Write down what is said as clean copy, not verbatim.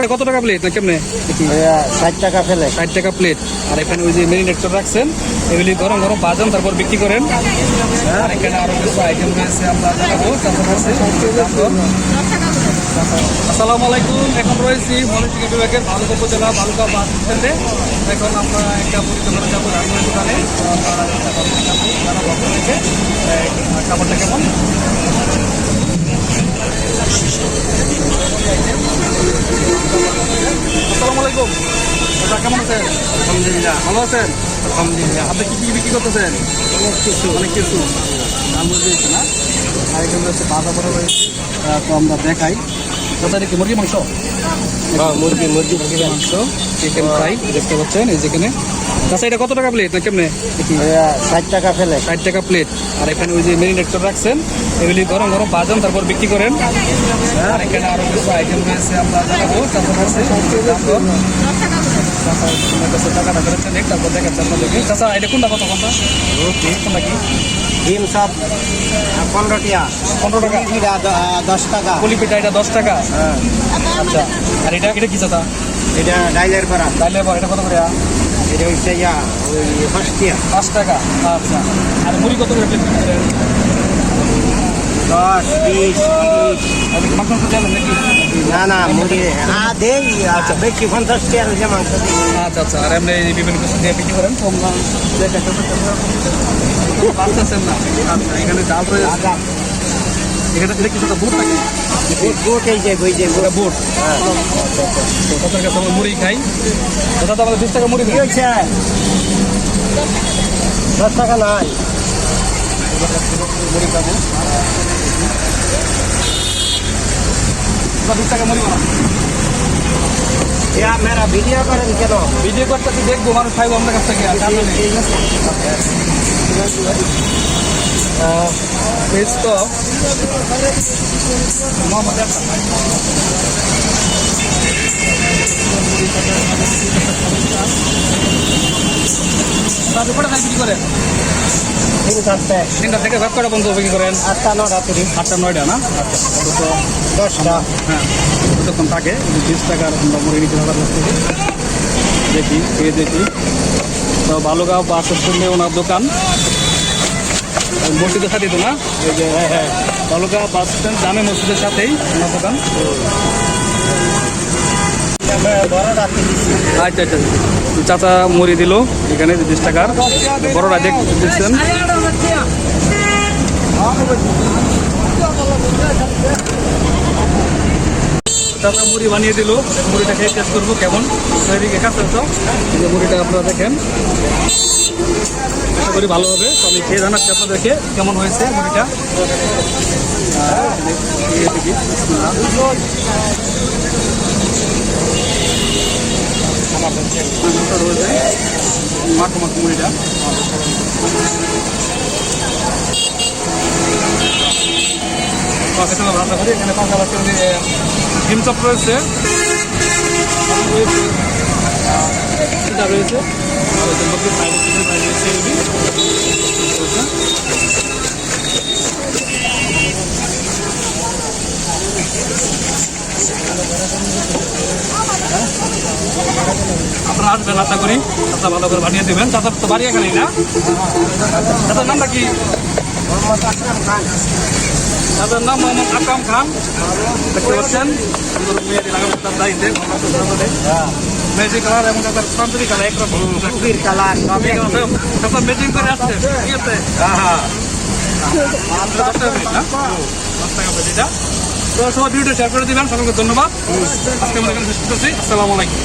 এটা কত টাকা প্লেট না কেমনে? 60 টাকা ফেলে। 60 টাকা প্লেট। আর এখানে ওই যে মেরিনেট করে রাখছেন, এগুলি গরম গরম ভাজেন তারপর বিক্রি করেন। আর এখানে আরো কিছু আইটেম রয়েছে, আমরা জানাবো। আসসালামু আলাইকুম। এখন রয়েছি ময়মনসিংহ বিভাগের ভালুকা উপজেলা ভালুকা বাস স্ট্যান্ডে। এখন আমরা একটা পরিচালনা যাবো রান্নার দোকানে। খাবারটা কেমন? আসসালামু আলাইকুম, কেমন আছেন? আলহামদুলিল্লাহ। ভালো আছেন? আলহামদুলিল্লাহ। আপনি কি বিক্রি করতেছেন? অনেক কিছু নাম বুঝেছি না। আর এখানে রয়েছে বাঁধা পড়া রয়েছে, তো আমরা দেখাই। কোথায় দেখি মুরগি মাংস, মুরগি মাংস, চিকেন ফ্রাই দেখতে পাচ্ছেন এই যেখানে। আচ্ছা, এটা কত টাকা প্লেট না কেমনে? 60 টাকা ফেলে। 60 টাকা প্লেট। আর এখানে ওই যে মেরিনেট করে রাখছেন, এগুলি গরম গরম ভাজেন তারপর বিক্রি করেন। আর এখানে আরো কিছু আইটেম রয়েছে, আমরা জানাবো। টাকাটা করেছেন তারপর দেখাচ্ছি আপনাদেরকে। চাচা, এটা কোনটা কত কোনটা কোনটা কি? ডিম সব 15 টাকা। 15 টাকা। 10 টাকা। পুলি পিঠা এটা 10 টাকা। হ্যাঁ। আচ্ছা, আর এটা এটা কি চাচা? এটা ডাইলের করা। ডাইলে পর এটা কত করে? এটা হচ্ছে ওই 5 টাকা। আচ্ছা, আর মুড়ি কত করে প্লেট? 10, 20, 30। মাংস চালেন নাকি? না মুড়ি দেই। আচ্ছা, বেশি 50 টাকা হচ্ছে মাংস দিই। আচ্ছা আচ্ছা, আর এমনি বিভিন্ন কিছু দিয়ে বিক্রি করেন। বাঁচতেছেন না। আচ্ছা, এখানে ডাল রয়েছে। এখানে এটা কিছু বুট নাকি? বুট এই যে ওটা বুট। তো তাদের কাছে আমরা মুড়ি খাই। ওটা তো আমাদের 20 টাকা মুড়ি কি খাই। হচ্ছে? 10 টাকা নাই। মুড়ি খাবো। 20 টাকা মুড়ি বানা। মেরা ভিডিও করেন কেন? ভিডিও করতে দেখবো, মানুষ খাইবো আপনার কাছ থেকে। বেশ তো বিক্রি করেন 3টা থেকে ভাগ কটা পর্যন্ত বিক্রি করেন? 8টা 9টা 8টা 9টা না? আচ্ছা, অন্তত 10টা। হ্যাঁ, যতক্ষণ থাকে 20 টাকার আমরা মুড়ি নিতে হবে কাছ থেকে। দেখি খেয়ে দেখি। তো ভালুকা বাস স্ট্যান্ডে ওনার দোকান, মসজিদের সাথেই তো না? এই যে হ্যাঁ, ভালুকা বাস স্ট্যান্ড জামে মসজিদের সাথেই ওনার দোকান। আচ্ছা আচ্ছা, চাচা মুড়ি দিল এখানে 20 টাকার। বড়রা দেখছেন। চাচা মুড়ি বানিয়ে দিল, মুড়িটা খেয়ে টেস্ট করবো কেমন। এদিকে কাছে তো এই যে মুড়িটা আপনারা দেখেন, আশা করি ভালো হবে। তো আমি খেয়ে জানাচ্ছি আপনাদেরকে কেমন হয়েছে মুড়িটা। রয়েছে মাখো মাখো মুড়িটা। রান্না করি এখানে পাশাপাশি ডিম চপ রয়েছে, রয়েছে আপনারা আসবেন, আশা করি চাচা ভালো করে বানিয়ে দেবেন। চাচা তো বাড়ি এখানেই না? চাচার নামটা কি? তাদের নাম মোহাম্মদ আকরাম খান। দেখতে পাচ্ছেন ম্যাজিক কালার এবং তাদের সান্তরি কালার একরকম কালার ম্যাচিং করে আসছে। ঠিক আছে, 10 টাকা প্লেট না? 10 টাকা প্লেট এটা। তো সবাই ভিডিওটা শেয়ার করে দিবেন। সকলকে ধন্যবাদ। আজকে আমরা এখানে শেষ করছি। আসসালামু আলাইকুম।